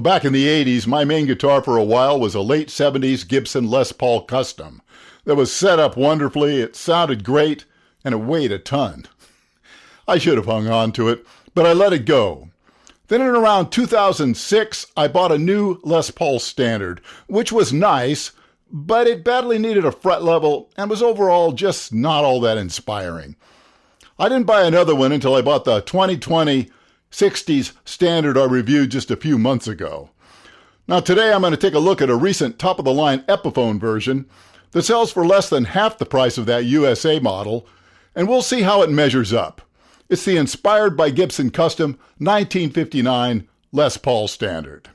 Well, back in the 80s, my main guitar for a while was a late 70s Gibson Les Paul Custom that was set up wonderfully, it sounded great, and it weighed a ton. I should have hung on to it, but I let it go. Then in around 2006, I bought a new Les Paul Standard, which was nice, but it badly needed a fret level and was overall just not all that inspiring. I didn't buy another one until I bought the 2020 60s Standard I reviewed just a few months ago. Now today I'm going to take a look at a recent top-of-the-line Epiphone version that sells for less than half the price of that USA model, and we'll see how it measures up. It's the Inspired by Gibson Custom 1959 Les Paul Standard.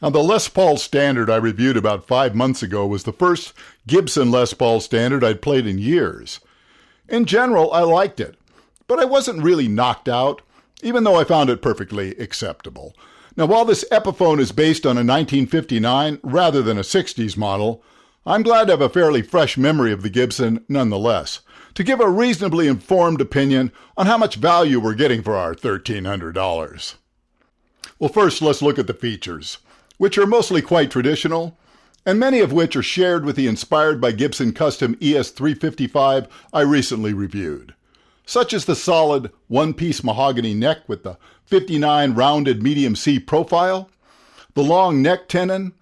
Now, the Les Paul Standard I reviewed about 5 months ago was the first Gibson Les Paul Standard I'd played in years. In general, I liked it, but I wasn't really knocked out, even though I found it perfectly acceptable. Now, while this Epiphone is based on a 1959 rather than a 60s model, I'm glad to have a fairly fresh memory of the Gibson nonetheless, to give a reasonably informed opinion on how much value we're getting for our $1,300. Well, first, let's look at the features, which are mostly quite traditional, and many of which are shared with the Inspired by Gibson Custom ES355 I recently reviewed, such as the solid one-piece mahogany neck with the 59 rounded medium C profile, the long neck tenon,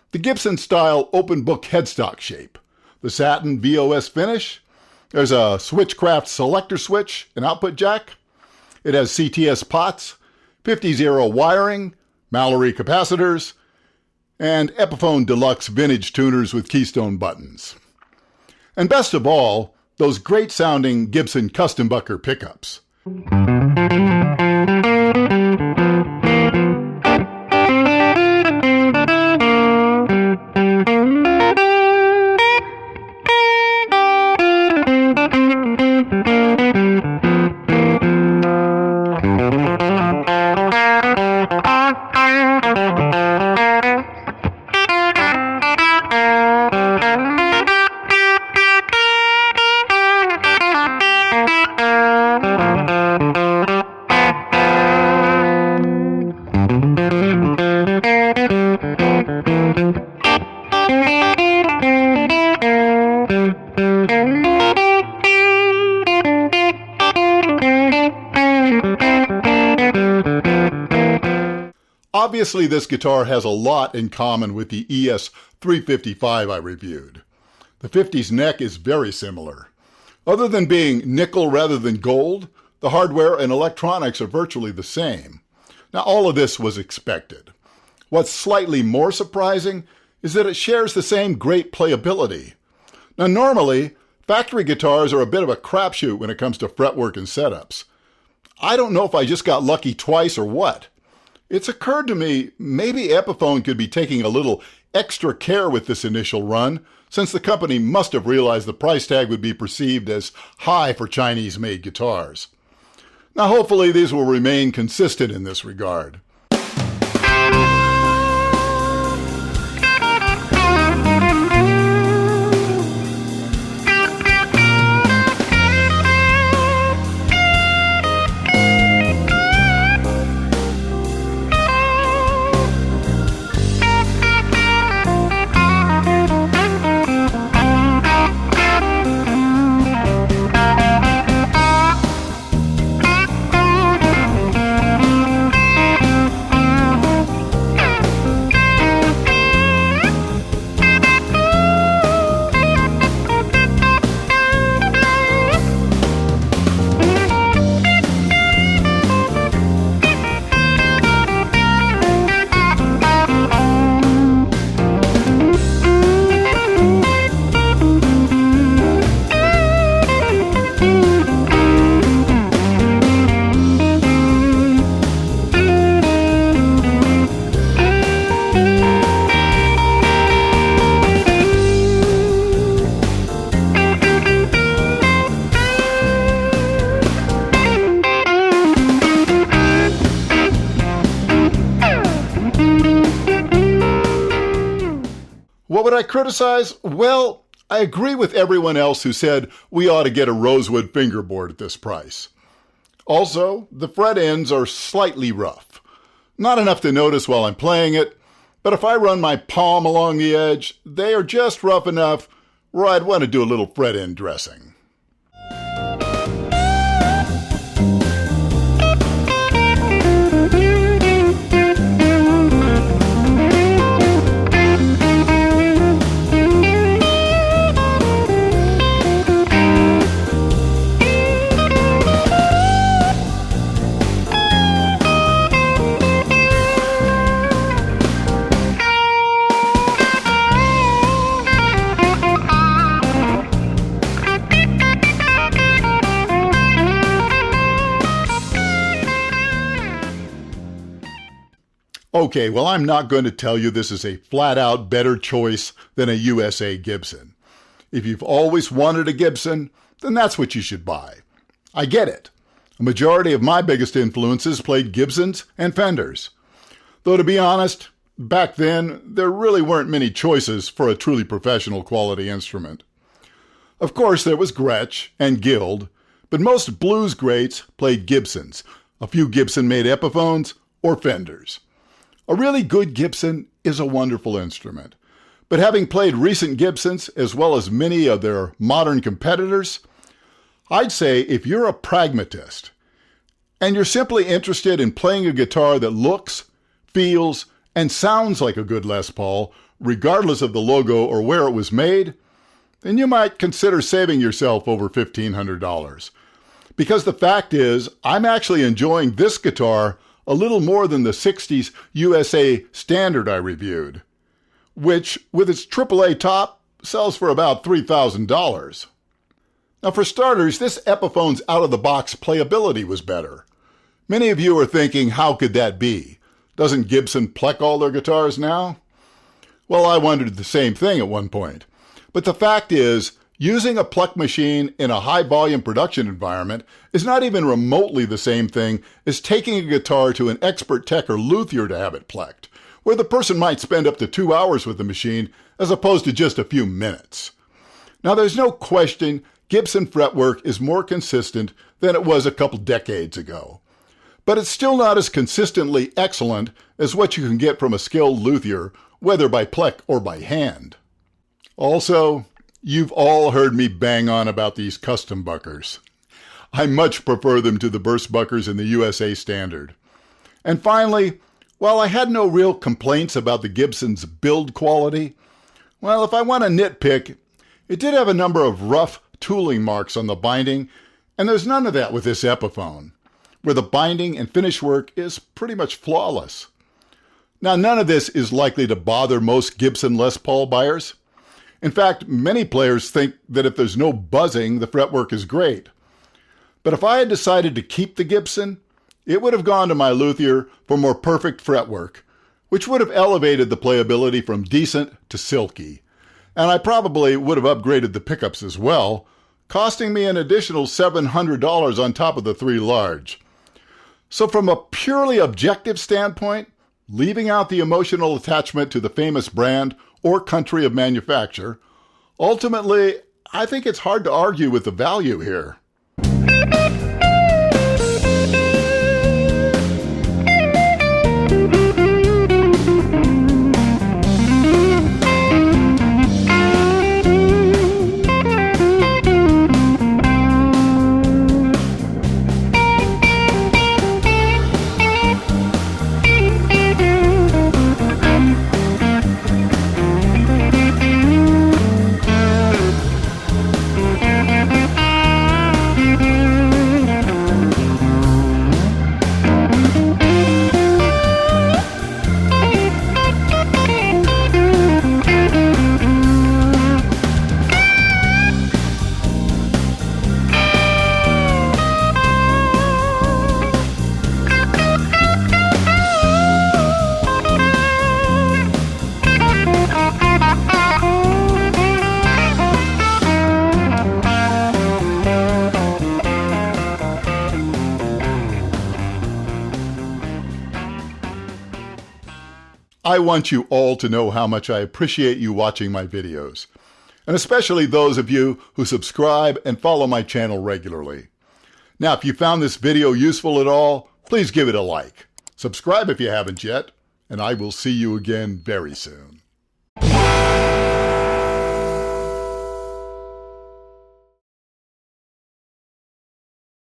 the Gibson-style open book headstock shape, the satin VOS finish, there's a Switchcraft selector switch, an output jack, it has CTS pots, 50-0 wiring, Mallory capacitors, and Epiphone Deluxe vintage tuners with keystone buttons. And best of all, those great-sounding Gibson Custom Bucker pickups. Obviously, this guitar has a lot in common with the ES355 I reviewed. The 50s neck is very similar. Other than being nickel rather than gold, the hardware and electronics are virtually the same. Now, all of this was expected. What's slightly more surprising is that it shares the same great playability. Now, normally, factory guitars are a bit of a crapshoot when it comes to fretwork and setups. I don't know if I just got lucky twice or what. It's occurred to me maybe Epiphone could be taking a little extra care with this initial run, since the company must have realized the price tag would be perceived as high for Chinese-made guitars. Now hopefully these will remain consistent in this regard. What would I criticize? Well, I agree with everyone else who said we ought to get a rosewood fingerboard at this price. Also, the fret ends are slightly rough. Not enough to notice while I'm playing it, but if I run my palm along the edge, they are just rough enough where I'd want to do a little fret end dressing. Okay, well, I'm not going to tell you this is a flat-out better choice than a USA Gibson. If you've always wanted a Gibson, then that's what you should buy. I get it. A majority of my biggest influences played Gibsons and Fenders. Though to be honest, back then, there really weren't many choices for a truly professional quality instrument. Of course, there was Gretsch and Guild, but most blues greats played Gibsons. A few Gibson-made Epiphones or Fenders. A really good Gibson is a wonderful instrument, but having played recent Gibsons as well as many of their modern competitors, I'd say if you're a pragmatist and you're simply interested in playing a guitar that looks, feels, and sounds like a good Les Paul, regardless of the logo or where it was made, then you might consider saving yourself over $1,500. Because the fact is, I'm actually enjoying this guitar a little more than the 60s USA Standard I reviewed, which, with its AAA top, sells for about $3,000. Now for starters, this Epiphone's out-of-the-box playability was better. Many of you are thinking, how could that be? Doesn't Gibson pluck all their guitars now? Well, I wondered the same thing at one point. But the fact is, using a pluck machine in a high-volume production environment is not even remotely the same thing as taking a guitar to an expert tech or luthier to have it plucked, where the person might spend up to 2 hours with the machine as opposed to just a few minutes. Now, there's no question Gibson fretwork is more consistent than it was a couple decades ago. But it's still not as consistently excellent as what you can get from a skilled luthier, whether by pluck or by hand. Also, you've all heard me bang on about these custom buckers. I much prefer them to the burst buckers in the USA Standard. And finally, while I had no real complaints about the Gibson's build quality, well, if I want to nitpick, it did have a number of rough tooling marks on the binding, and there's none of that with this Epiphone, where the binding and finish work is pretty much flawless. Now, none of this is likely to bother most Gibson Les Paul buyers. In fact, many players think that if there's no buzzing, the fretwork is great. But if I had decided to keep the Gibson, it would have gone to my luthier for more perfect fretwork, which would have elevated the playability from decent to silky. And I probably would have upgraded the pickups as well, costing me an additional $700 on top of the 3 large. So from a purely objective standpoint, leaving out the emotional attachment to the famous brand or country of manufacture, ultimately, I think it's hard to argue with the value here. I want you all to know how much I appreciate you watching my videos. and especially those of you who subscribe and follow my channel regularly. Now, if you found this video useful at all, please give it a like. Subscribe if you haven't yet, and I will see you again very soon.